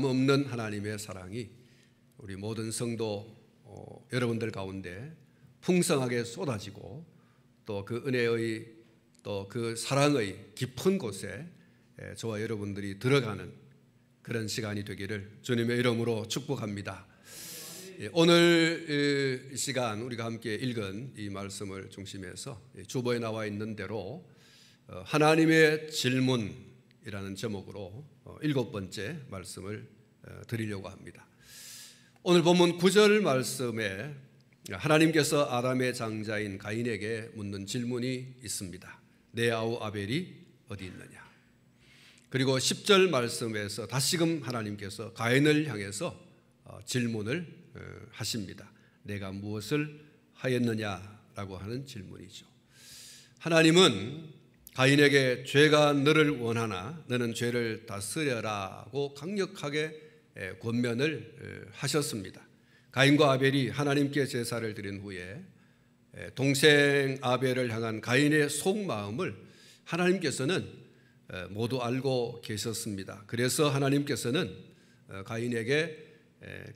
없는 하나님의 사랑이 우리 모든 성도 여러분들 가운데 풍성하게 쏟아지고 또 그 은혜의 또 그 사랑의 깊은 곳에 저와 여러분들이 들어가는 그런 시간이 되기를 주님의 이름으로 축복합니다. 오늘 이 시간 우리가 함께 읽은 이 말씀을 중심해서 주보에 나와 있는 대로 하나님의 질문이라는 제목으로 7번째 말씀을 드리려고 합니다. 오늘 본문 9절 말씀에 하나님께서 아담의 장자인 가인에게 묻는 질문이 있습니다. 내 아우 아벨이 어디 있느냐? 그리고 10절 말씀에서 다시금 하나님께서 가인을 향해서 질문을 하십니다. 내가 무엇을 하였느냐라고 하는 질문이죠. 하나님은 가인에게 죄가 너를 원하나 너는 죄를 다스려라고 강력하게 권면을 하셨습니다. 가인과 아벨이 하나님께 제사를 드린 후에 동생 아벨을 향한 가인의 속마음을 하나님께서는 모두 알고 계셨습니다. 그래서 하나님께서는 가인에게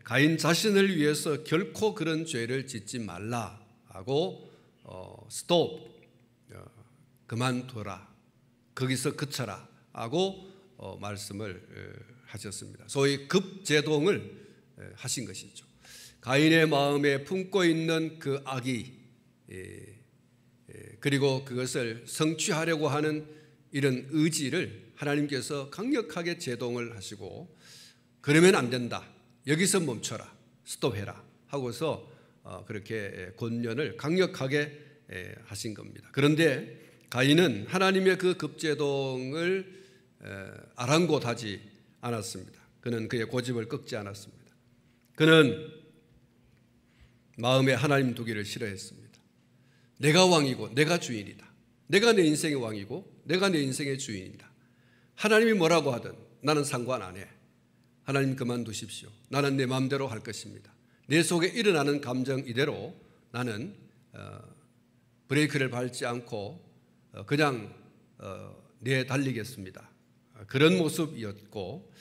가인 자신을 위해서 결코 그런 죄를 짓지 말라 하고 스톱, 그만둬라, 거기서 그쳐라 하고 말씀을 하셨습니다. 소위 급제동을 하신 것이죠. 가인의 마음에 품고 있는 그 악이 그리고 그것을 성취하려고 하는 이런 의지를 하나님께서 강력하게 제동을 하시고 그러면 안 된다, 여기서 멈춰라, 스톱해라 하고서 그렇게 권면을 강력하게 하신 겁니다. 그런데 가인은 하나님의 그 급제동을 아랑곳하지 않았습니다. 그는 그의 고집을 꺾지 않았습니다. 그는 마음에 하나님 두기를 싫어했습니다. 내가 왕이고 내가 주인이다. 내가 내 인생의 왕이고 내가 내 인생의 주인이다. 하나님이 뭐라고 하든 나는 상관 안 해. 하나님 그만두십시오. 나는 내 마음대로 할 것입니다. 내 속에 일어나는 감정 이대로 나는 브레이크를 밟지 않고 그냥 내달리겠습니다. 그런 모습이었고,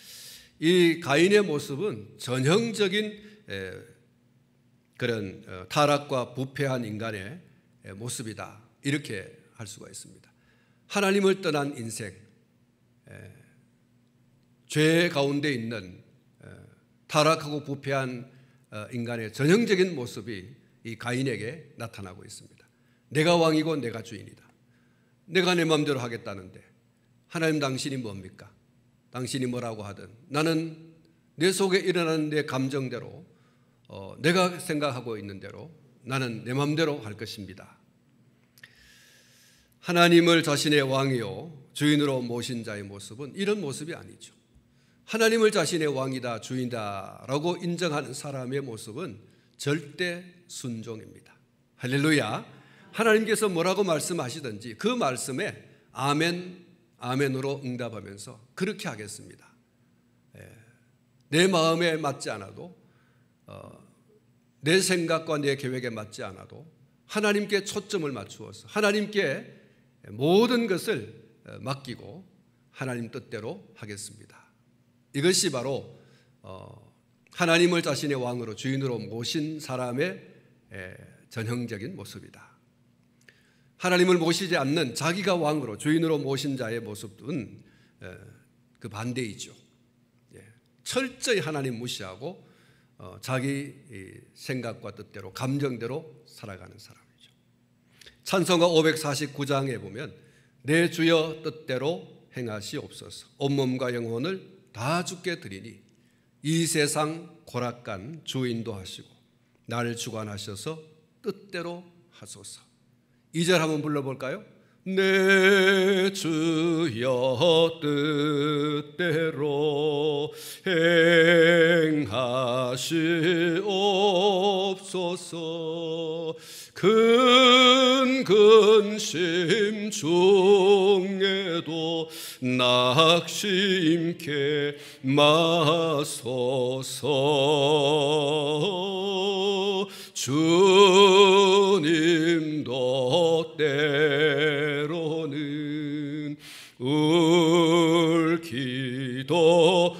이 가인의 모습은 전형적인 그런 타락과 부패한 인간의 모습이다, 이렇게 할 수가 있습니다. 하나님을 떠난 인생, 죄 가운데 있는 타락하고 부패한 인간의 전형적인 모습이 이 가인에게 나타나고 있습니다. 내가 왕이고 내가 주인이다. 내가 내 마음대로 하겠다는데 하나님 당신이 뭡니까? 당신이 뭐라고 하든 나는 내 속에 일어나는 내 감정대로 내가 생각하고 있는 대로 나는 내 마음대로 할 것입니다. 하나님을 자신의 왕이요 주인으로 모신 자의 모습은 이런 모습이 아니죠. 하나님을 자신의 왕이다 주인이다 라고 인정하는 사람의 모습은 절대 순종입니다. 할렐루야. 하나님께서 뭐라고 말씀하시든지 그 말씀에 아멘, 아멘으로 응답하면서 그렇게 하겠습니다. 내 마음에 맞지 않아도 내 생각과 내 계획에 맞지 않아도 하나님께 초점을 맞추어서 하나님께 모든 것을 맡기고 하나님 뜻대로 하겠습니다. 이것이 바로 하나님을 자신의 왕으로 주인으로 모신 사람의 전형적인 모습이다. 하나님을 모시지 않는 자기가 왕으로 주인으로 모신 자의 모습은 그 반대이죠. 철저히 하나님 무시하고 자기 생각과 뜻대로 감정대로 살아가는 사람이죠. 찬송가 549장에 보면 내 주여 뜻대로 행하시옵소서. 온몸과 영혼을 다 주께 드리니 이 세상 고락간 주인도 하시고 나를 주관하셔서 뜻대로 하소서. 2절 한번 불러볼까요? 내 주여 뜻대로 행하시옵소서. 큰 근심 중에도 낙심케 마소서. 주님도 때로는 울기도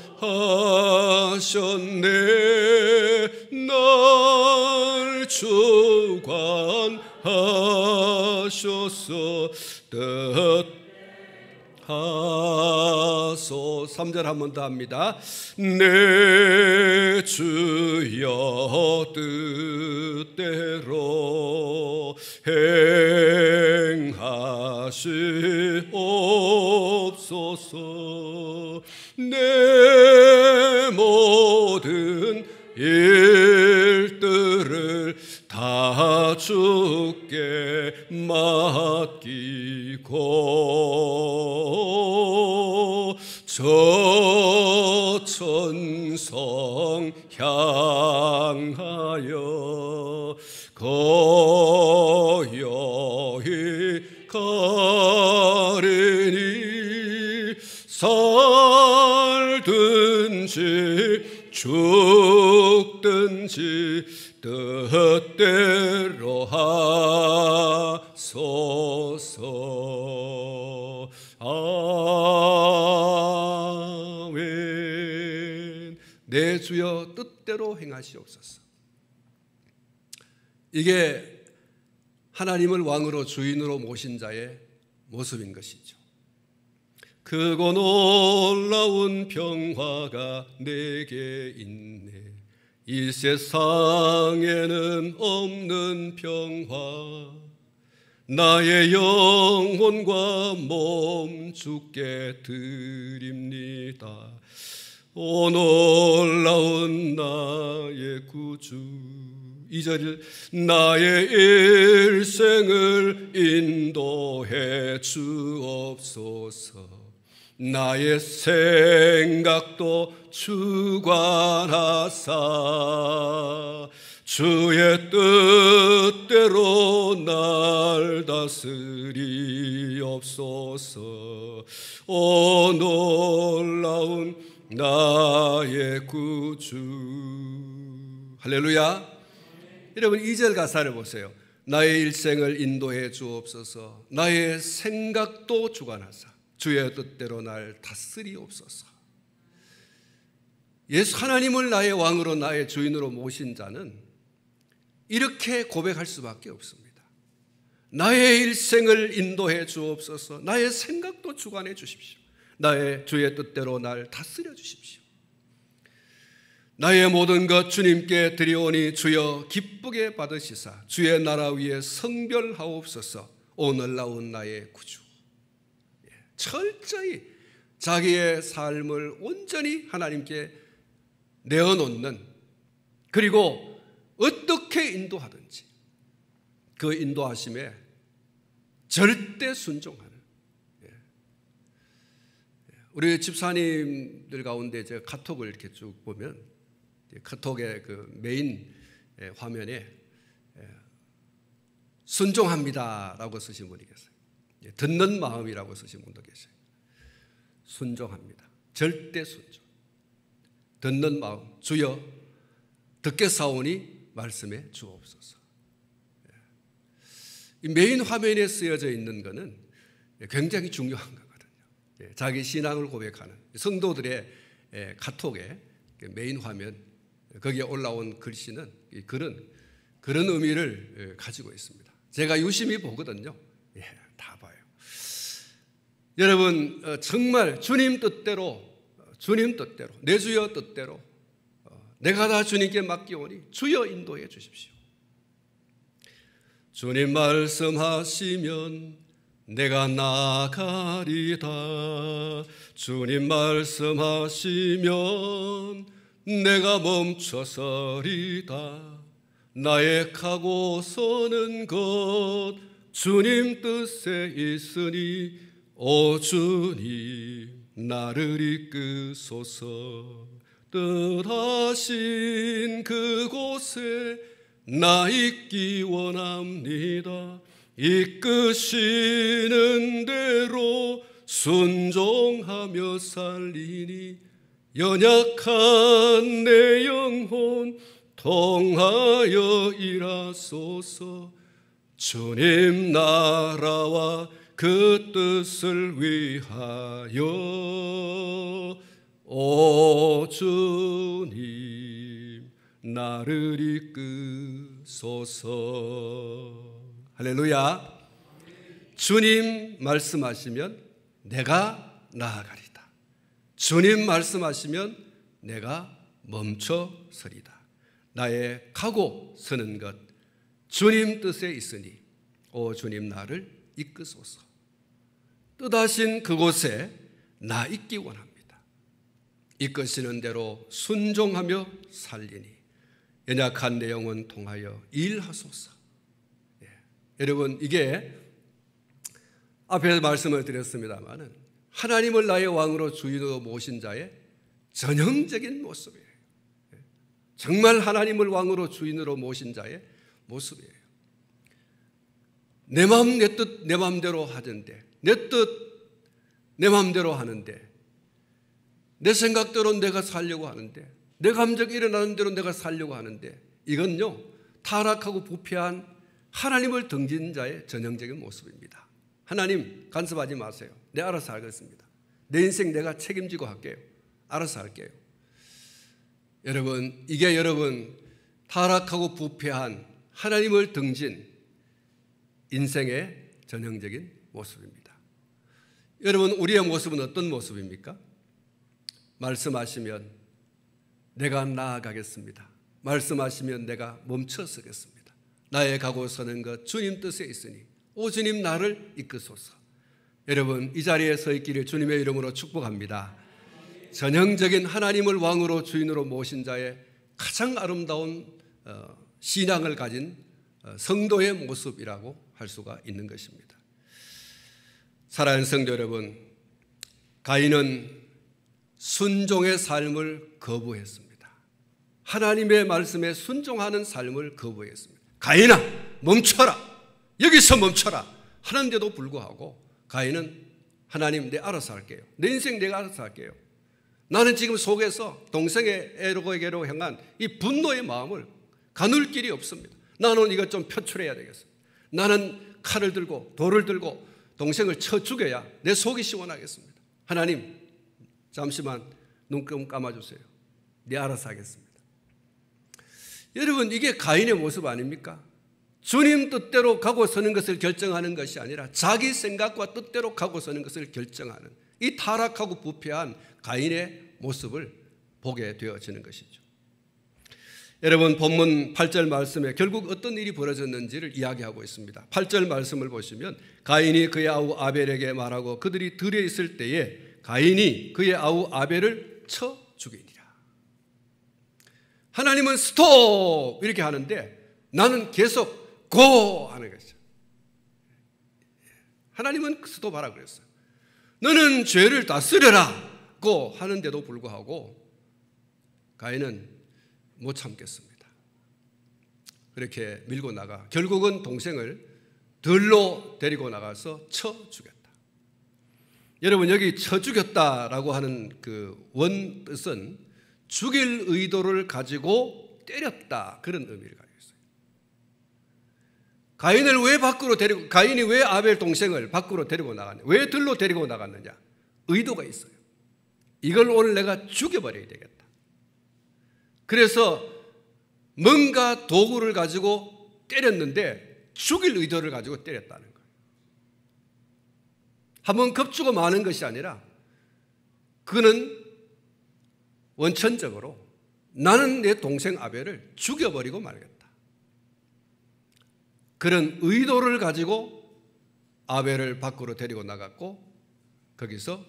날 주관하셔서 뜻하소. 3절 한 번 더 합니다. 내 주여 뜻대로 행하시옵소서. 내 모든 일들을 다 주께 맡기고 저 천성 향하여 거여히 가리니 살든지 죽든지 뜻대로 하소서. 아멘. 내 주여 뜻대로 행하시옵소서. 이게 하나님을 왕으로 주인으로 모신 자의 모습인 것이죠. 크고 놀라운 평화가 내게 있네. 이 세상에는 없는 평화. 나의 영혼과 몸 주께 드립니다. 오 놀라운 나의 구주. 2절 나의 일생을 인도해 주옵소서. 나의 생각도 주관하사 주의 뜻대로 날 다스리옵소서. 오 놀라운 나의 구주. 할렐루야. 여러분 2절 가사를 보세요. 나의 일생을 인도해 주옵소서. 나의 생각도 주관하사 주의 뜻대로 날 다스리옵소서. 예수 하나님을 나의 왕으로 나의 주인으로 모신 자는 이렇게 고백할 수밖에 없습니다. 나의 일생을 인도해 주옵소서. 나의 생각도 주관해 주십시오. 나의 주의 뜻대로 날 다스려 주십시오. 나의 모든 것 주님께 드리오니 주여 기쁘게 받으시사 주의 나라 위에 성별하옵소서. 오 놀라운 나의 구주. 철저히 자기의 삶을 온전히 하나님께 내어놓는, 그리고 어떻게 인도하든지 그 인도하심에 절대 순종하는. 우리 집사님들 가운데 제가 카톡을 이렇게 쭉 보면 카톡의 그 메인 화면에 순종합니다라고 쓰신 분이 계세요. 듣는 마음이라고 쓰신 분도 계세요. 순종합니다. 절대 순종. 듣는 마음. 주여 듣겠사오니 말씀해 주옵소서. 이 메인 화면에 쓰여져 있는 것은 굉장히 중요한 거거든요. 자기 신앙을 고백하는 성도들의 카톡의 메인 화면, 거기에 올라온 글씨는 그런 의미를 가지고 있습니다. 제가 유심히 보거든요. 다 봐요. 여러분 정말 주님 뜻대로 내 주여 뜻대로 내가 다 주님께 맡기오니 주여 인도해 주십시오. 주님 말씀하시면 내가 나가리다. 주님 말씀하시면 내가 멈춰서리다. 나의 가고 서는 것 주님 뜻에 있으니 오 주님 나를 이끄소서. 뜻하신 그곳에 나 있기 원합니다. 이끄시는 대로 순종하며 살리니 연약한 내 영혼 통하여 일하소서. 주님 나라와 그 뜻을 위하여 오 주님 나를 이끄소서. 할렐루야. 주님 말씀하시면 내가 나아가리다. 주님 말씀하시면 내가 멈춰 서리다. 나의 가고 서는 것 주님 뜻에 있으니 오 주님 나를 이끄소서. 뜻하신 그곳에 나 있기 원합니다. 이끄시는 대로 순종하며 살리니 연약한 내 영혼 통하여 일하소서. 여러분, 이게 앞에서 말씀을 드렸습니다마는 하나님을 나의 왕으로 주인으로 모신 자의 전형적인 모습이에요. 정말 하나님을 왕으로 주인으로 모신 자의 모습이에요. 내 마음 내 뜻 내 마음대로 하던데, 내 뜻 내 마음대로 하는데, 내 생각대로 내가 살려고 하는데, 내 감정이 일어나는 대로 내가 살려고 하는데, 이건요 타락하고 부패한 하나님을 등진 자의 전형적인 모습입니다. 하나님 간섭하지 마세요. 내가 알아서 하겠습니다. 내 인생 내가 책임지고 할게요. 알아서 할게요. 여러분, 이게 여러분 타락하고 부패한 하나님을 등진 인생의 전형적인 모습입니다. 여러분, 우리의 모습은 어떤 모습입니까? 말씀하시면 내가 나아가겠습니다. 말씀하시면 내가 멈춰 서겠습니다. 나의 가고 서는 것 주님 뜻에 있으니 오 주님 나를 이끄소서. 여러분, 이 자리에 서 있기를 주님의 이름으로 축복합니다. 전형적인 하나님을 왕으로 주인으로 모신 자의 가장 아름다운 신앙을 가진 성도의 모습이라고 할 수가 있는 것입니다. 사랑하는 성도 여러분, 가인은 순종의 삶을 거부했습니다. 하나님의 말씀에 순종하는 삶을 거부했습니다. 가인아 멈춰라, 여기서 멈춰라 하는데도 불구하고 가인은 하나님 내 알아서 할게요. 내 인생 내가 알아서 할게요. 나는 지금 속에서 동생에게로 향한 이 분노의 마음을 가눌 길이 없습니다. 나는 이것 좀 표출해야 되겠어. 나는 칼을 들고 돌을 들고 동생을 쳐 죽여야 내 속이 시원하겠습니다. 하나님 잠시만 눈 좀 감아주세요. 네 알아서 하겠습니다. 여러분, 이게 가인의 모습 아닙니까? 주님 뜻대로 가고 서는 것을 결정하는 것이 아니라 자기 생각과 뜻대로 가고 서는 것을 결정하는 이 타락하고 부패한 가인의 모습을 보게 되어지는 것이죠. 여러분, 본문 8절 말씀에 결국 어떤 일이 벌어졌는지를 이야기하고 있습니다. 8절 말씀을 보시면 가인이 그의 아우 아벨에게 말하고 그들이 들에 있을 때에 가인이 그의 아우 아벨을 쳐 죽이니라. 하나님은 스톱 이렇게 하는데 나는 계속 고 하는 것이죠. 하나님은 스톱하라 그랬어요. 너는 죄를 다스려라고 하는데도 불구하고 가인은 못 참겠습니다. 그렇게 밀고 나가 결국은 동생을 들로 데리고 나가서 쳐 죽였다. 여러분, 여기 쳐 죽였다라고 하는 그 원뜻은 죽일 의도를 가지고 때렸다, 그런 의미를 가지고 있어요. 가인이 왜 아벨 동생을 밖으로 데리고 나갔느냐? 왜 들로 데리고 나갔느냐? 의도가 있어요. 이걸 오늘 내가 죽여버려야 되겠다. 그래서 뭔가 도구를 가지고 때렸는데 죽일 의도를 가지고 때렸다는 거예요. 한번 겁주고 마는 것이 아니라 그는 원천적으로 나는 내 동생 아벨을 죽여버리고 말겠다. 그런 의도를 가지고 아벨을 밖으로 데리고 나갔고 거기서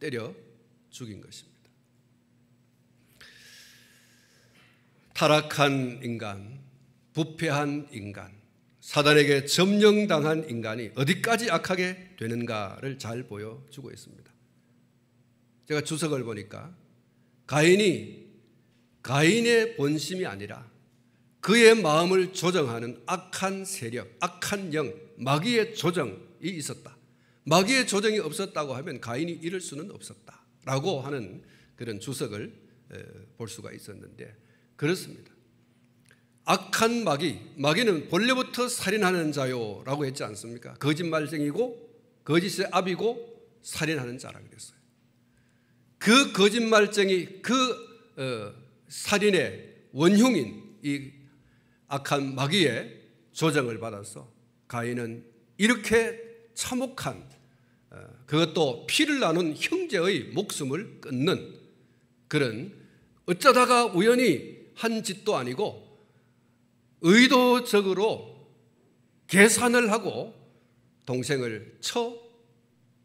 때려 죽인 것입니다. 타락한 인간, 부패한 인간, 사단에게 점령당한 인간이 어디까지 악하게 되는가를 잘 보여주고 있습니다. 제가 주석을 보니까 가인의 본심이 아니라 그의 마음을 조정하는 악한 세력, 악한 영, 마귀의 조정이 있었다. 마귀의 조정이 없었다고 하면 가인이 이럴 수는 없었다라고 하는 그런 주석을 볼 수가 있었는데 그렇습니다. 악한 마귀는 본래부터 살인하는 자요라고 했지 않습니까? 거짓말쟁이고 거짓의 압이고 살인하는 자라 그랬어요. 그 거짓말쟁이, 그 살인의 원흉인 이 악한 마귀의 조정을 받아서 가인은 이렇게 참혹한, 그것도 피를 나눈 형제의 목숨을 끊는 그런, 어쩌다가 우연히 한 짓도 아니고 의도적으로 계산을 하고 동생을 쳐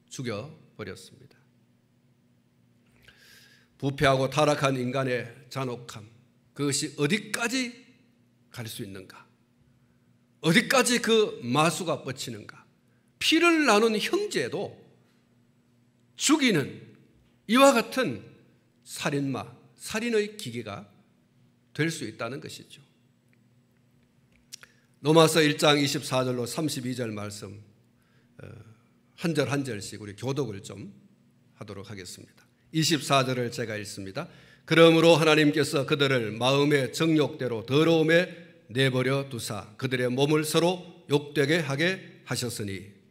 죽여버렸습니다. 부패하고 타락한 인간의 잔혹함, 그것이 어디까지 갈 수 있는가? 어디까지 그 마수가 뻗치는가? 피를 나눈 형제도 죽이는 이와 같은 살인마, 살인의 기계가 될 수 있다는 것이죠. 로마서 1장 24절로 32절 말씀 한 절 한 절씩 우리 교독을 좀 하도록 하겠습니다. 24절을 제가 읽습니다. 그러므로 하나님께서 그들을 마음의 정욕대로 더러움에 내버려 두사 그들의 몸을 서로 욕되게 하게 하셨으니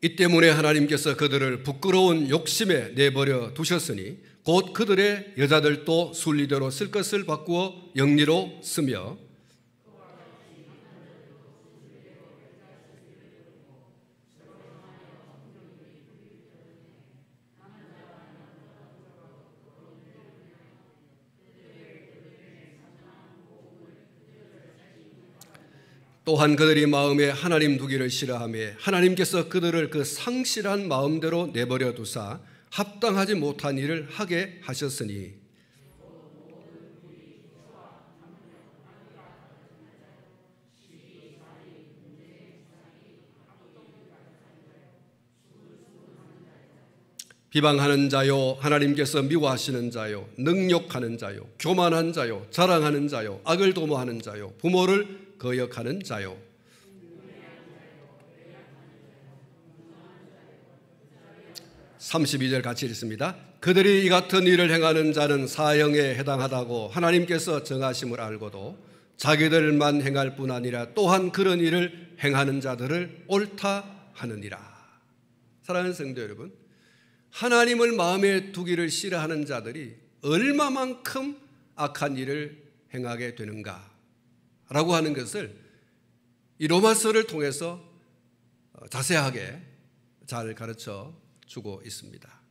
이 때문에 하나님께서 그들을 부끄러운 욕심에 내버려 두셨으니 곧 그들의 여자들도 순리대로 쓸 것을 바꾸어 영리로 쓰며 또한 그들이 마음에 하나님 두기를 싫어하며 하나님께서 그들을 그 상실한 마음대로 내버려 두사 합당하지 못한 일을 하게 하셨으니 비방하는 자요, 하나님께서 미워하시는 자요, 능욕하는 자요, 교만한 자요, 자랑하는 자요, 악을 도모하는 자요, 부모를 거역하는 자요. (32절) 같이 읽습니다. 그들이 이 같은 일을 행하는 자는 사형에 해당하다고 하나님께서 정하심을 알고도 자기들만 행할 뿐 아니라 또한 그런 일을 행하는 자들을 옳다 하느니라. 사랑하는 성도 여러분, 하나님을 마음에 두기를 싫어하는 자들이 얼마만큼 악한 일을 행하게 되는가 라고 하는 것을 이 로마서를 통해서 자세하게 잘 가르쳐 주고 있습니다.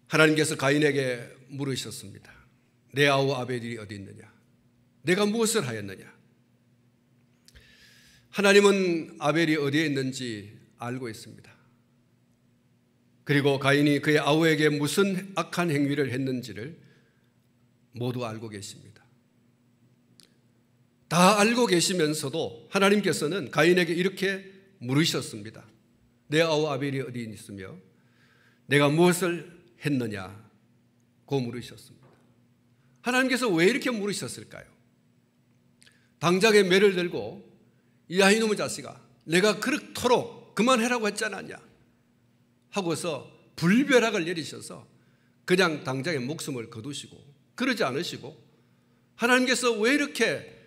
하나님께서 가인에게 물으셨습니다. 내 아우 아벨이 어디 있느냐? 내가 무엇을 하였느냐? 하나님은 아벨이 어디에 있는지 알고 있습니다. 그리고 가인이 그의 아우에게 무슨 악한 행위를 했는지를 모두 알고 계십니다. 다 알고 계시면서도 하나님께서는 가인에게 이렇게 물으셨습니다. 내 아우 아벨이 어디 있으며 내가 무엇을 했느냐고 물으셨습니다. 하나님께서 왜 이렇게 물으셨을까요? 당장에 매를 들고 야 이놈의 자식아 내가 그렇도록 그만해라고 했지 않았냐 하고서 불벼락을 내리셔서 그냥 당장에 목숨을 거두시고 그러지 않으시고 하나님께서 왜 이렇게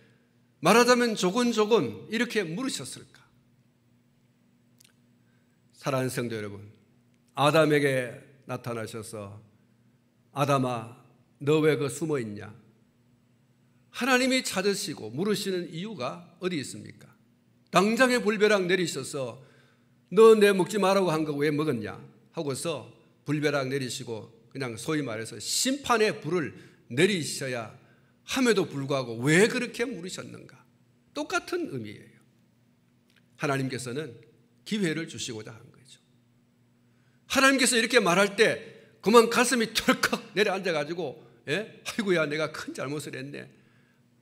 말하자면 조곤조곤 이렇게 물으셨을까? 사랑하는 성도 여러분, 아담에게 나타나셔서 아담아 너 왜 그 숨어 있냐? 하나님이 찾으시고 물으시는 이유가 어디 있습니까? 당장에 불벼락 내리셔서 너 내 먹지 말라고 한 거 왜 먹었냐? 하고서 불벼락 내리시고 그냥 소위 말해서 심판의 불을 내리셔야 함에도 불구하고 왜 그렇게 물으셨는가? 똑같은 의미예요. 하나님께서는 기회를 주시고자 한 거죠. 하나님께서 이렇게 말할 때 그만 가슴이 털컥 내려앉아가지고 아이고야 내가 큰 잘못을 했네.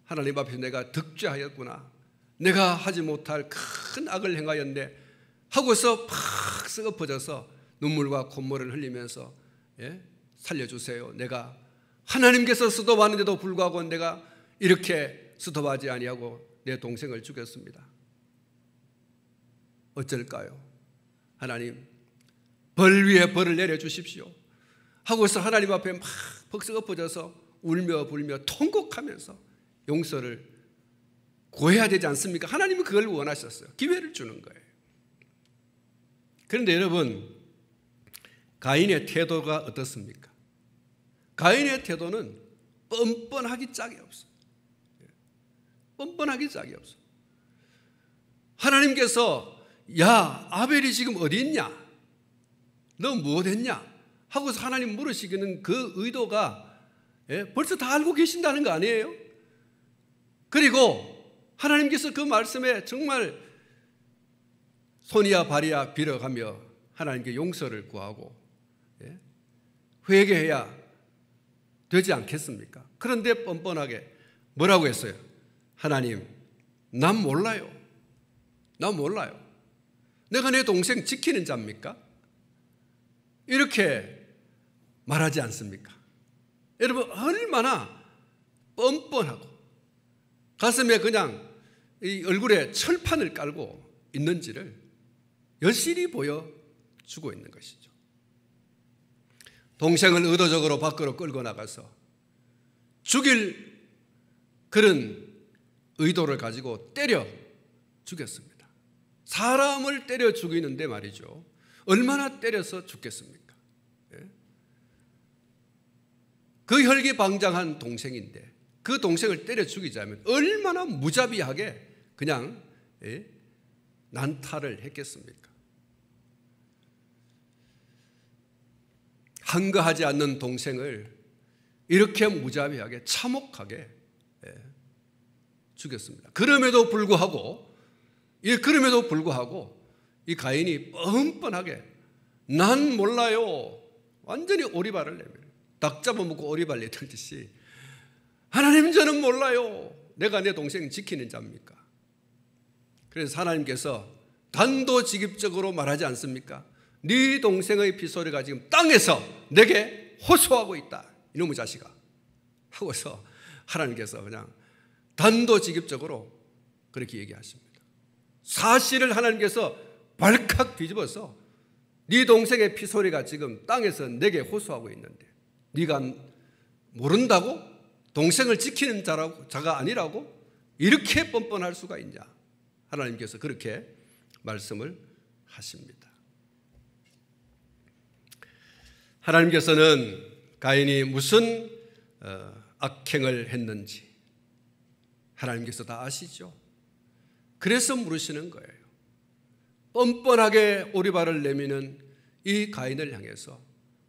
하나님 앞에서 내가 득죄하였구나. 내가 하지 못할 큰 악을 행하였네 하고서 팍 썩어퍼져서 눈물과 콧물을 흘리면서 살려주세요. 내가 하나님께서 수도받는데도 불구하고 내가 이렇게 수도하지 아니하고 내 동생을 죽였습니다. 어쩔까요? 하나님 벌 위에 벌을 내려주십시오 하고서 하나님 앞에 막 퍽썩 엎어져서 울며 불며 통곡하면서 용서를 구해야 되지 않습니까? 하나님은 그걸 원하셨어요. 기회를 주는 거예요. 그런데 여러분, 가인의 태도가 어떻습니까? 가인의 태도는 뻔뻔하기 짝이 없어요. 뻔뻔하기 짝이 없어요. 하나님께서 야, 아벨이 지금 어디 있냐? 너 무엇 했냐? 하고서 하나님 물으시기는 그 의도가 벌써 다 알고 계신다는 거 아니에요? 그리고 하나님께서 그 말씀에 정말 손이야 발이야 빌어가며 하나님께 용서를 구하고 회개해야 되지 않겠습니까? 그런데 뻔뻔하게 뭐라고 했어요? 하나님, 난 몰라요. 난 몰라요. 내가 내 동생 지키는 자입니까? 이렇게 말하지 않습니까? 여러분, 얼마나 뻔뻔하고 가슴에 그냥 이 얼굴에 철판을 깔고 있는지를 여실히 보여주고 있는 것이죠. 동생을 의도적으로 밖으로 끌고 나가서 죽일 그런 의도를 가지고 때려 죽였습니다. 사람을 때려 죽이는데 말이죠. 얼마나 때려서 죽겠습니까? 그 혈기방장한 동생인데 그 동생을 때려 죽이자면 얼마나 무자비하게 그냥 난타를 했겠습니까? 한가하지 않는 동생을 이렇게 무자비하게 참혹하게 죽였습니다. 그럼에도 불구하고 이 가인이 뻔뻔하게 난 몰라요. 완전히 오리발을 내밀어요. 닭 잡아먹고 오리발 내털듯이 하나님, 저는 몰라요. 내가 내 동생 지키는 자입니까? 그래서 하나님께서 단도직입적으로 말하지 않습니까? 네 동생의 피소리가 지금 땅에서 내게 호소하고 있다. 이놈의 자식아. 하고서 하나님께서 그냥 단도직입적으로 그렇게 얘기하십니다. 사실을 하나님께서 발칵 뒤집어서 네 동생의 피소리가 지금 땅에서 내게 호소하고 있는데 네가 모른다고? 동생을 지키는 자가 아니라고? 이렇게 뻔뻔할 수가 있냐? 하나님께서 그렇게 말씀을 하십니다. 하나님께서는 가인이 무슨 악행을 했는지 하나님께서 다 아시죠? 그래서 물으시는 거예요. 뻔뻔하게 오리발을 내미는 이 가인을 향해서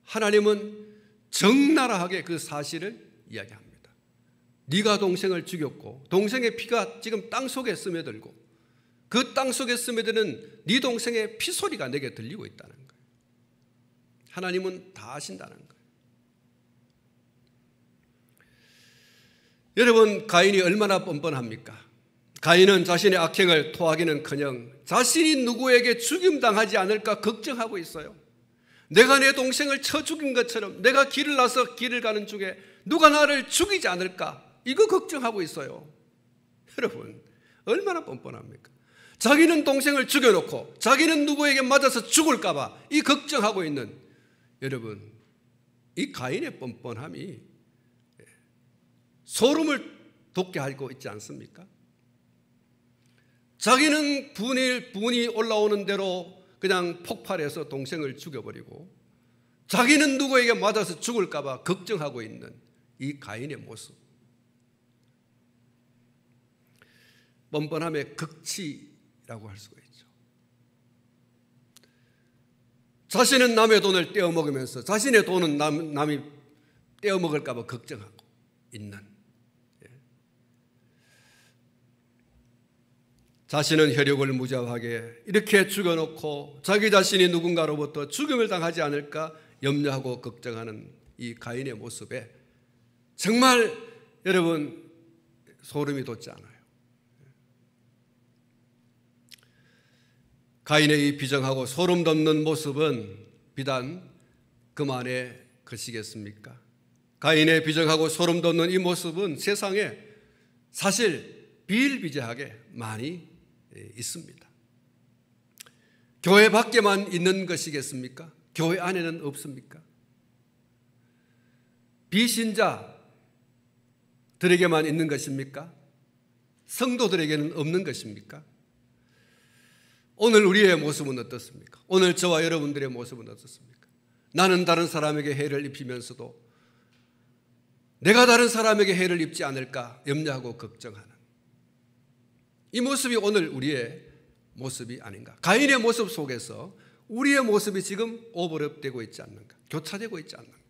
하나님은 적나라하게 그 사실을 이야기합니다. 네가 동생을 죽였고 동생의 피가 지금 땅속에 스며들고 그 땅속에 스며드는 네 동생의 피소리가 내게 들리고 있다는 거예요. 하나님은 다 아신다는 거예요. 여러분, 가인이 얼마나 뻔뻔합니까? 가인은 자신의 악행을 토하기는커녕 자신이 누구에게 죽임당하지 않을까 걱정하고 있어요. 내가 내 동생을 쳐 죽인 것처럼 내가 길을 나서 길을 가는 중에 누가 나를 죽이지 않을까, 이거 걱정하고 있어요. 여러분, 얼마나 뻔뻔합니까? 자기는 동생을 죽여놓고 자기는 누구에게 맞아서 죽을까 봐 이 걱정하고 있는 여러분, 이 가인의 뻔뻔함이 소름을 돋게 하고 있지 않습니까? 자기는 분이 올라오는 대로 그냥 폭발해서 동생을 죽여버리고 자기는 누구에게 맞아서 죽을까 봐 걱정하고 있는 이 가인의 모습, 뻔뻔함의 극치라고 할 수가 있죠. 자신은 남의 돈을 떼어먹으면서 자신의 돈은 남이 떼어먹을까 봐 걱정하고 있는, 자신은 혈육을 무자하게 이렇게 죽여놓고 자기 자신이 누군가로부터 죽임을 당하지 않을까 염려하고 걱정하는 이 가인의 모습에 정말 여러분 소름이 돋지 않아요? 가인의 이 비정하고 소름 돋는 모습은 비단 그만의 것이겠습니까? 가인의 비정하고 소름 돋는 이 모습은 세상에 사실 비일비재하게 많이 있습니다. 교회 밖에만 있는 것이겠습니까? 교회 안에는 없습니까? 비신자들에게만 있는 것입니까? 성도들에게는 없는 것입니까? 오늘 우리의 모습은 어떻습니까? 오늘 저와 여러분들의 모습은 어떻습니까? 나는 다른 사람에게 해를 입히면서도 내가 다른 사람에게 해를 입지 않을까 염려하고 걱정하는 이 모습이 오늘 우리의 모습이 아닌가? 가인의 모습 속에서 우리의 모습이 지금 오버랩되고 있지 않는가? 교차되고 있지 않는가?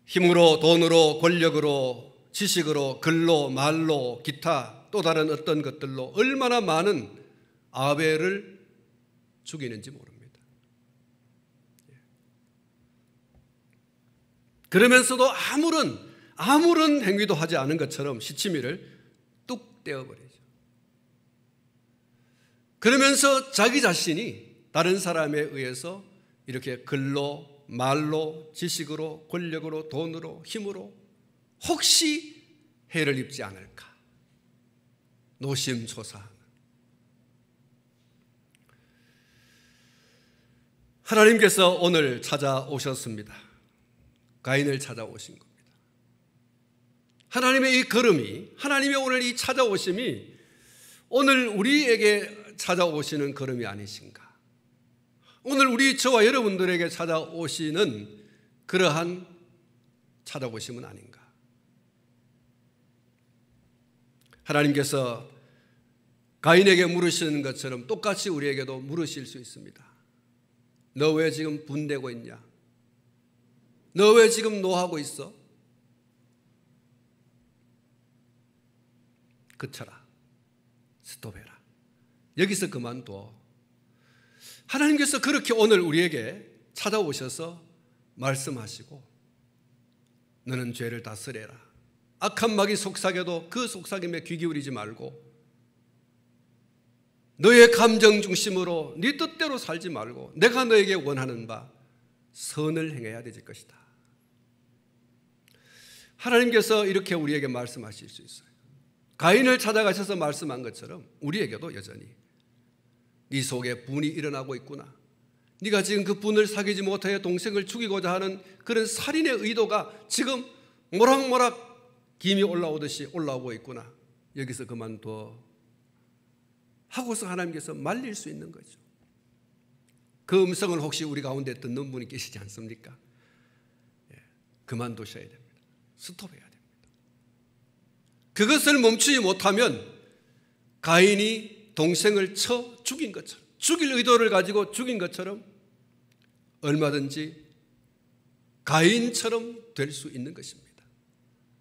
힘으로, 돈으로, 권력으로, 지식으로, 글로, 말로, 기타 또 다른 어떤 것들로 얼마나 많은 아벨을 죽이는지 모릅니다. 그러면서도 아무런 행위도 하지 않은 것처럼 시치미를 뚝 떼어버리죠. 그러면서 자기 자신이 다른 사람에 의해서 이렇게 글로, 말로, 지식으로, 권력으로, 돈으로, 힘으로 혹시 해를 입지 않을까 노심초사하는 하나님께서 오늘 찾아오셨습니다. 가인을 찾아오신 겁니다. 하나님의 이 걸음이, 하나님의 오늘 이 찾아오심이 오늘 우리에게 찾아오시는 걸음이 아니신가? 오늘 우리 저와 여러분들에게 찾아오시는 그러한 찾아오심은 아닌가? 하나님께서 가인에게 물으시는 것처럼 똑같이 우리에게도 물으실 수 있습니다. 너 왜 지금 분되고 있냐? 너 왜 지금 노하고 있어? 그쳐라. 스톱해라. 여기서 그만둬. 하나님께서 그렇게 오늘 우리에게 찾아오셔서 말씀하시고 너는 죄를 다스려라. 악한 마귀 속삭여도 그 속삭임에 귀 기울이지 말고 너의 감정 중심으로 네 뜻대로 살지 말고 내가 너에게 원하는 바 선을 행해야 될 것이다. 하나님께서 이렇게 우리에게 말씀하실 수 있어요. 가인을 찾아가셔서 말씀한 것처럼 우리에게도 여전히 네 속에 분이 일어나고 있구나. 네가 지금 그 분을 사귀지 못하여 동생을 죽이고자 하는 그런 살인의 의도가 지금 모락모락 김이 올라오듯이 올라오고 있구나. 여기서 그만둬 하고서 하나님께서 말릴 수 있는 거죠. 그 음성을 혹시 우리 가운데 듣는 분이 계시지 않습니까? 그만두셔야 됩니다. 스톱해야 됩니다. 그것을 멈추지 못하면 가인이 동생을 쳐 죽인 것처럼, 죽일 의도를 가지고 죽인 것처럼 얼마든지 가인처럼 될 수 있는 것입니다.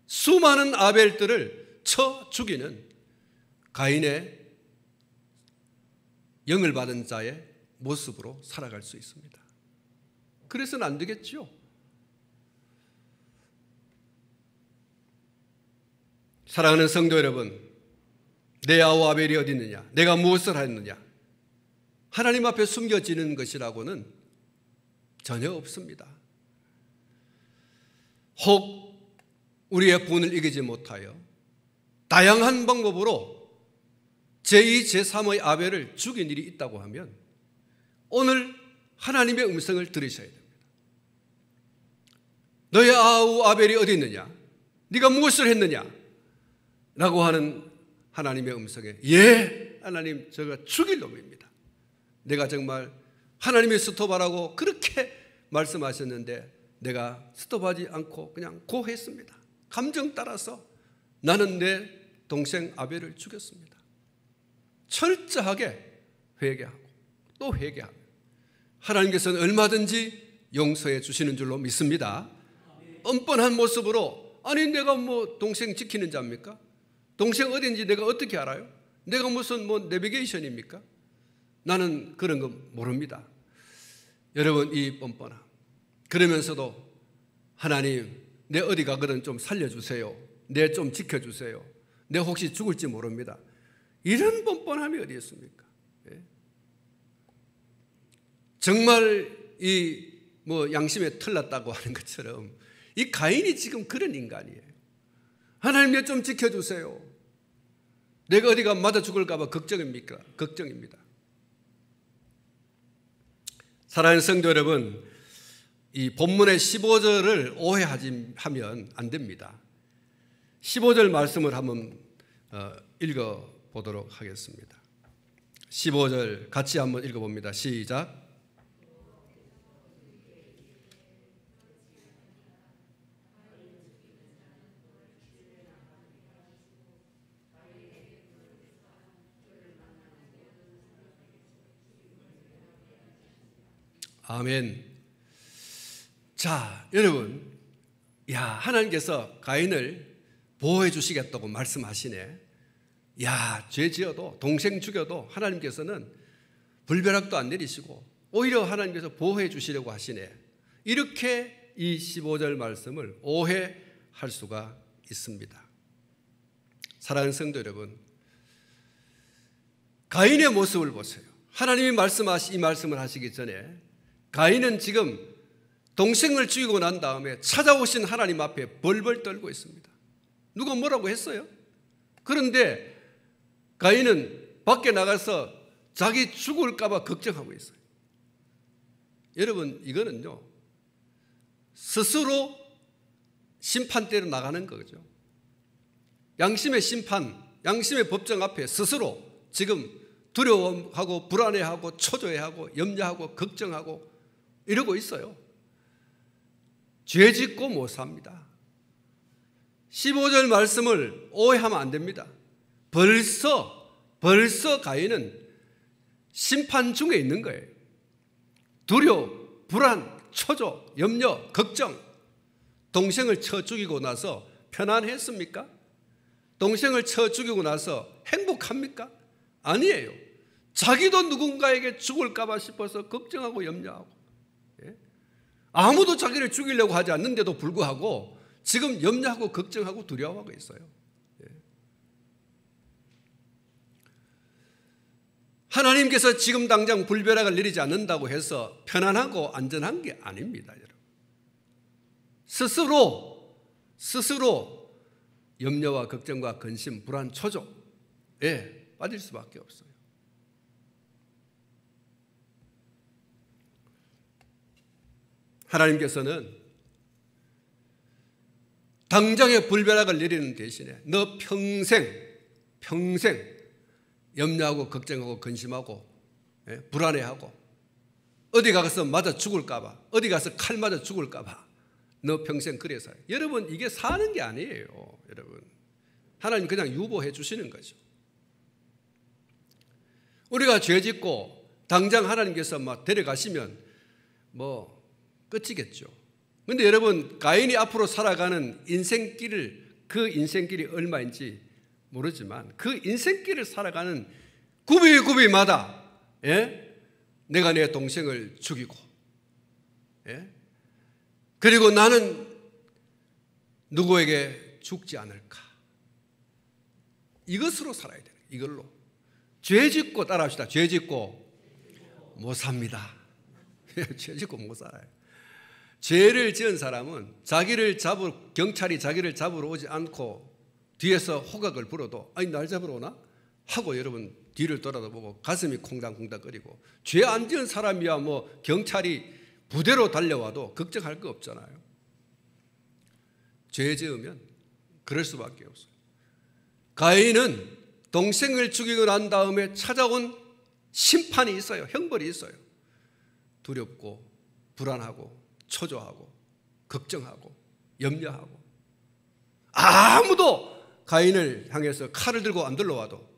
수많은 아벨들을 쳐 죽이는 가인의 영을 받은 자의 모습으로 살아갈 수 있습니다. 그래서는 안 되겠죠. 사랑하는 성도 여러분, 내 아우 아벨이 어디 있느냐? 내가 무엇을 했느냐? 하나님 앞에 숨겨지는 것이라고는 전혀 없습니다. 혹 우리의 분을 이기지 못하여 다양한 방법으로 제2, 제3의 아벨을 죽인 일이 있다고 하면 오늘 하나님의 음성을 들으셔야 됩니다. 너의 아우 아벨이 어디 있느냐? 네가 무엇을 했느냐? 라고 하는 하나님의 음성에 예, 하나님 제가 죽일 놈입니다. 내가 정말 하나님이 스톱하라고 그렇게 말씀하셨는데 내가 스톱하지 않고 그냥 고했습니다. 감정 따라서 나는 내 동생 아벨을 죽였습니다. 철저하게 회개하고 또 회개하고 하나님께서는 얼마든지 용서해 주시는 줄로 믿습니다. 뻔뻔한 모습으로 아니 내가 뭐 동생 지키는 자입니까? 동생 어딘지 내가 어떻게 알아요? 내가 무슨 뭐 내비게이션입니까? 나는 그런 거 모릅니다. 여러분 이 뻔뻔함 그러면서도 하나님 내 어디 가거든 좀 살려주세요. 내 좀 지켜주세요. 내 혹시 죽을지 모릅니다. 이런 뻔뻔함이 어디 있습니까? 예? 정말 이 뭐 양심에 틀렸다고 하는 것처럼 이 가인이 지금 그런 인간이에요. 하나님 내 좀 지켜주세요. 내가 어디가 맞아 죽을까 봐 걱정입니까? 걱정입니다. 사랑하는 성도 여러분, 이 본문의 15절을 오해하면 안 됩니다. 15절 말씀을 한번 읽어보도록 하겠습니다. 15절 같이 한번 읽어봅니다. 시작. 아멘. 자, 여러분, 하나님께서 가인을 보호해 주시겠다고 말씀하시네. 죄 지어도, 동생 죽여도 하나님께서는 불벼락도 안 내리시고 오히려 하나님께서 보호해 주시려고 하시네. 이렇게 이 15절 말씀을 오해할 수가 있습니다. 사랑하는 성도 여러분, 가인의 모습을 보세요. 하나님이 이 말씀을 하시기 전에 가인은 지금 동생을 죽이고 난 다음에 찾아오신 하나님 앞에 벌벌 떨고 있습니다. 누가 뭐라고 했어요? 그런데 가인은 밖에 나가서 자기 죽을까 봐 걱정하고 있어요. 여러분, 이거는요, 스스로 심판대로 나가는 거죠. 양심의 심판, 양심의 법정 앞에 스스로 지금 두려워하고 불안해하고 초조해하고 염려하고 걱정하고 이러고 있어요. 죄 짓고 못 삽니다. 15절 말씀을 오해하면 안 됩니다. 벌써 가인은 심판 중에 있는 거예요. 두려움, 불안, 초조, 염려, 걱정. 동생을 쳐 죽이고 나서 편안했습니까? 동생을 쳐 죽이고 나서 행복합니까? 아니에요. 자기도 누군가에게 죽을까 봐 싶어서 걱정하고 염려하고, 아무도 자기를 죽이려고 하지 않는데도 불구하고 지금 염려하고 걱정하고 두려워하고 있어요. 하나님께서 지금 당장 불벼락을 내리지 않는다고 해서 편안하고 안전한 게 아닙니다, 여러분. 스스로 염려와 걱정과 근심, 불안, 초조에 빠질 수밖에 없어요. 하나님께서는 당장의 불벼락을 내리는 대신에 너 평생 염려하고 걱정하고 근심하고 불안해하고 어디 가서 맞아 죽을까 봐, 어디 가서 칼 맞아 죽을까 봐 너 평생 그래 살아요. 여러분, 이게 사는 게 아니에요. 여러분, 하나님 그냥 유보해 주시는 거죠. 우리가 죄 짓고 당장 하나님께서 막 데려가시면 끝이겠죠. 그런데 여러분, 가인이 앞으로 살아가는 그 인생길이 얼마인지 모르지만 그 인생길을 살아가는 구비마다 내가 내 동생을 죽이고 그리고 나는 누구에게 죽지 않을까, 이것으로 살아야 돼요. 이걸로. 죄 짓고 따라합시다. 죄 짓고 못 삽니다. 죄 짓고 못 살아요. 죄를 지은 사람은 경찰이 자기를 잡으러 오지 않고 뒤에서 호각을 불어도 아니 날 잡으러 오나? 하고 여러분 뒤를 돌아다보고 가슴이 콩닥콩닥거리고, 죄 안 지은 사람이야 경찰이 부대로 달려와도 걱정할 거 없잖아요. 죄 지으면 그럴 수밖에 없어요. 가인은 동생을 죽이고 난 다음에 찾아온 심판이 있어요. 형벌이 있어요. 두렵고 불안하고 초조하고 걱정하고 염려하고, 아무도 가인을 향해서 칼을 들고 안 들러와도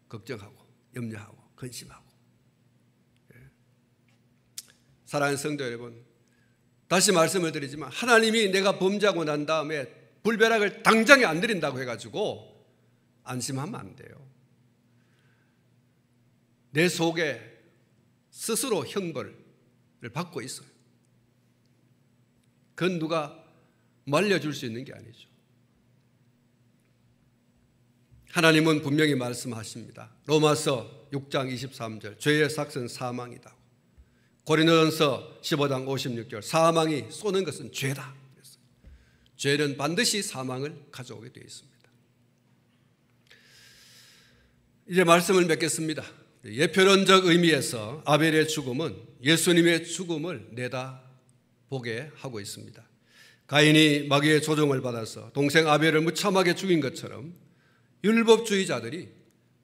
걱정하고 염려하고 근심하고. 사랑하는 성도 여러분, 다시 말씀을 드리지만 하나님이 내가 범죄하고 난 다음에 불벼락을 당장에 안 내린다고 해가지고 안심하면 안 돼요. 내 속에 스스로 형벌을 받고 있어요. 그건 누가 말려줄 수 있는 게 아니죠. 하나님은 분명히 말씀하십니다. 로마서 6장 23절 죄의 삭은 사망이다. 고린도전서 15장 56절 사망이 쏘는 것은 죄다. 죄는 반드시 사망을 가져오게 되어 있습니다. 이제 말씀을 맺겠습니다. 예표론적 의미에서 아벨의 죽음은 예수님의 죽음을 내다 보게 하고 있습니다. 가인이 마귀의 조종을 받아서 동생 아벨을 무참하게 죽인 것처럼 율법주의자들이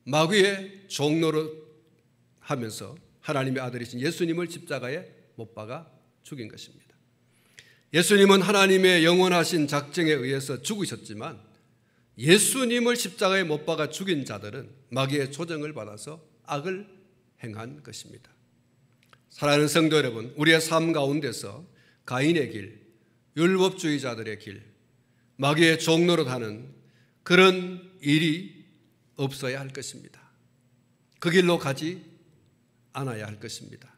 마귀의 종노릇 하면서 하나님의 아들이신 예수님을 십자가에 못 박아 죽인 것입니다. 예수님은 하나님의 영원하신 작정에 의해서 죽으셨지만 예수님을 십자가에 못 박아 죽인 자들은 마귀의 조정을 받아서 악을 행한 것입니다. 사랑하는 성도 여러분, 우리의 삶 가운데서 가인의 길, 율법주의자들의 길, 마귀의 종노릇하는 그런 일이 없어야 할 것입니다. 그 길로 가지 않아야 할 것입니다.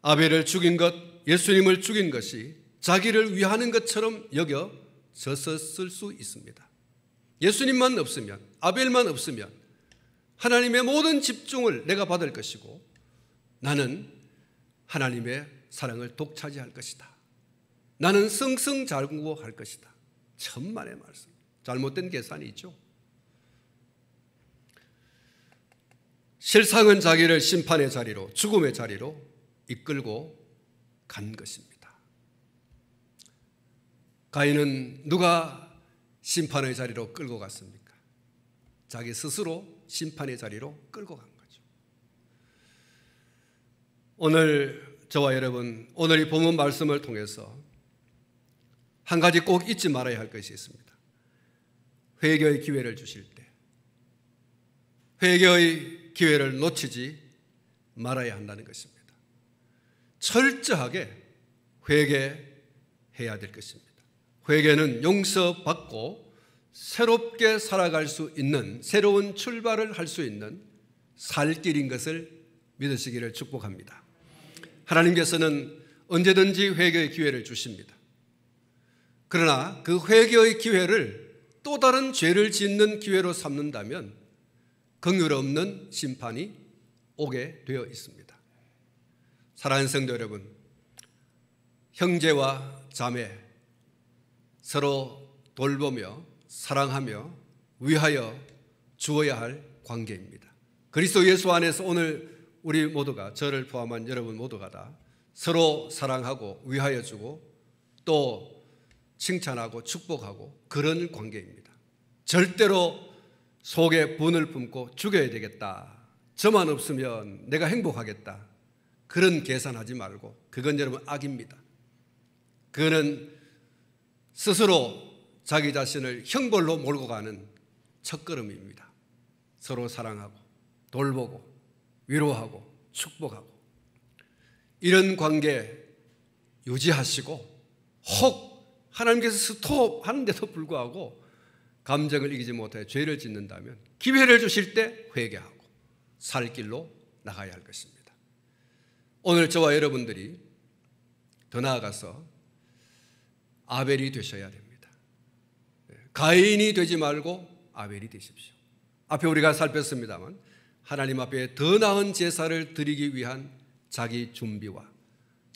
아벨을 죽인 것, 예수님을 죽인 것이 자기를 위하는 것처럼 여겨졌을 수 있습니다. 예수님만 없으면, 아벨만 없으면 하나님의 모든 집중을 내가 받을 것이고 나는 하나님의 사랑을 독차지할 것이다. 나는 승승장구할 것이다. 천만의 말씀. 잘못된 계산이죠. 실상은 자기를 심판의 자리로, 죽음의 자리로 이끌고 간 것입니다. 가인은 누가 심판의 자리로 끌고 갔습니까? 자기 스스로 심판의 자리로 끌고 간 거죠. 오늘 저와 여러분, 오늘 이 본문 말씀을 통해서 한 가지 꼭 잊지 말아야 할 것이 있습니다. 회개의 기회를 주실 때 회개의 기회를 놓치지 말아야 한다는 것입니다. 철저하게 회개해야 될 것입니다. 회개는 용서받고 새롭게 살아갈 수 있는, 새로운 출발을 할 수 있는 살 길인 것을 믿으시기를 축복합니다. 하나님께서는 언제든지 회개의 기회를 주십니다. 그러나 그 회개의 기회를 또 다른 죄를 짓는 기회로 삼는다면 긍휼 없는 심판이 오게 되어 있습니다. 사랑하는 성도 여러분, 형제와 자매 서로 돌보며 사랑하며 위하여 주어야 할 관계입니다. 그리스도 예수 안에서 오늘 우리 모두가, 저를 포함한 여러분 모두가 다 서로 사랑하고 위하여 주고 또 칭찬하고 축복하고 그런 관계입니다. 절대로 속에 분을 품고 죽여야 되겠다, 저만 없으면 내가 행복하겠다, 그런 계산하지 말고, 그건 여러분 악입니다. 그거는 스스로 자기 자신을 형벌로 몰고 가는 첫걸음입니다. 서로 사랑하고 돌보고 위로하고 축복하고 이런 관계 유지하시고, 혹 하나님께서 스톱하는데도 불구하고 감정을 이기지 못해 죄를 짓는다면 기회를 주실 때 회개하고 살 길로 나가야 할 것입니다. 오늘 저와 여러분들이 더 나아가서 아벨이 되셔야 됩니다. 가인이 되지 말고 아벨이 되십시오. 앞에 우리가 살폈습니다만 하나님 앞에 더 나은 제사를 드리기 위한 자기 준비와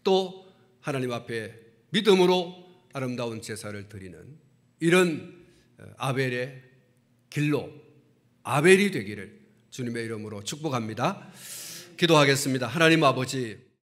또 하나님 앞에 믿음으로 아름다운 제사를 드리는 이런 아벨의 길로 아벨이 되기를 주님의 이름으로 축복합니다. 기도하겠습니다. 하나님 아버지,